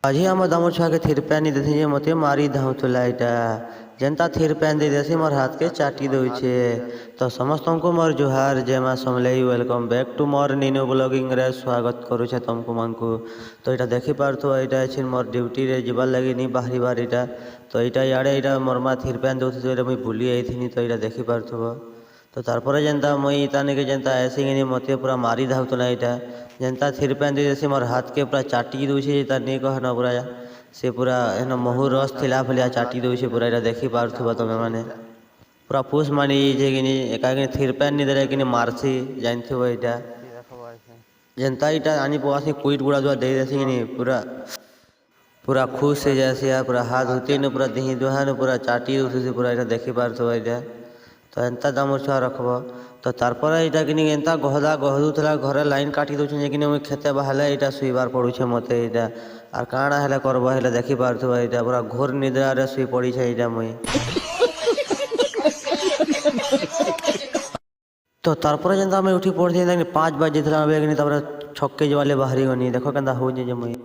ଆଜି ଆମ ଦାମର ଛୁଆକେ ଥିର ପ୍ୟାନ୍ ଦେଇଥି ଯେ ମତେ ମାରି ଧାଉଥିଲା ଏଇଟା ଯେନ୍ତା ଥିର ପ୍ୟାନ୍ ଦେଇ ଦେସି ମୋର ହାତକେ ଚାଟି ଦଉଛେ। ତ ସମସ୍ତଙ୍କୁ ମୋର ଜୁହାର ଜୟ ମା ସମଲେଇ ୱେଲକମ୍ ବ୍ୟାକ୍ ଟୁ ମୋର ନିନୁ ବ୍ଲଗିଂରେ ସ୍ୱାଗତ କରୁଛେ ତମକୁ ମାନଙ୍କୁ। ତ ଏଇଟା ଦେଖିପାରୁଥିବ ଏଇଟା ଅଛି ମୋର ଡ୍ୟୁଟିରେ ଯିବାର ଲାଗି ନି ବାହାରିବାର ଏଇଟା। ତ ଏଇଟା ଇଆଡ଼େ ଏଇଟା ମୋର ମା ଥିର ପ୍ୟାନ୍ ଦଉଥିବ ଏଇଟା ମୁଇଁ ଭୁଲି ଯାଇଥିନି ତ ଏଇଟା ଦେଖିପାରୁଥିବ। ତ ତାରପରେ ଯେନ୍ତା ମୁଇଁ ତାନିକେ ଯେନ୍ତା ଆସିକିନି ମତେ ପୁରା ମାରି ଧାଉଥିଲା ଏଇଟା ଯେନ୍ତା ଥିର ପ୍ୟାନ୍ ଦେଇ ଦେସି ମୋର ହାତକେ ପୁରା ଚାଟିକି ଦଉଛେ ତାର ନି କହନ ପୁରା ସେ ପୁରା ଏନ ମହୁ ରସ ଥିଲା ଭଳିଆ ଚାଟି ଦଉଛେ ପୁରା ଏଇଟା ଦେଖିପାରୁଥିବ ତମେ ମାନେ। ପୁରା ଫୁସ୍ ମାନି ଯାଇଛେ କିନି ଏକାକିନି ଥିର ପ୍ୟାନ୍ ନି ଦେଲେ କିନି ମାରସି ଜାଣିଥିବ ଏଇଟା। ଯେନ୍ତା ଏଇଟା ଆନି ପକାସି କୁଇଟ ଗୁଡ଼ା ଯୁଆ ଦେଇ ଦେସି କିନି ପୁରା ଖୁସ୍ ହେଇଯାଏସି ପୁରା ହାତ ହୁତିନ ପୁରା ଦିହି ଦୁହାନ ପୁରା ଚାଟି ଦଉଥିସି ପୁରା ଏଇଟା ଦେଖିପାରୁଥିବ ଏଇଟା। ତ ଏନ୍ତା ଦାମର ଛୁଆ ରଖବ। ତ ତାରପରେ ଏଇଟା କିନି ଏନ୍ତା ଗହଦା ଗହଦୁଥିଲା ଘରେ ଲାଇନ୍ କାଟି ଦଉଛନ୍ ଯେ କିନି ମୁଇଁ ଖେତେ ବାହାରିଲେ ଏଇଟା ଶୁଇବାର ପଡ଼ୁଛେ ମତେ ଏଇଟା। আর କାଣା ହେଲେ କରବ ହେଲେ ଦେଖିପାରୁଥିବ ଏଇଟା ପୁରା ଘୋର ନିଦ୍ରାରେ ଶୋଇ ପଡ଼ିଛେ ଏଇଟା ମୁଇଁ। ତ ତାରପରେ ଯେନ୍ତା ଆମେ ଉଠି ପଡ଼ିଥିଲି 5 ବାଜି ଯାଇଥିଲା ଏବେ କିନି ତାପରେ ଛକକେ ଯିବାର୍ ଲାଗି ବାହାରି ଗନି ଦେଖ କେନ୍ତା ହଉଛେ ଯେ ମୁଇଁ।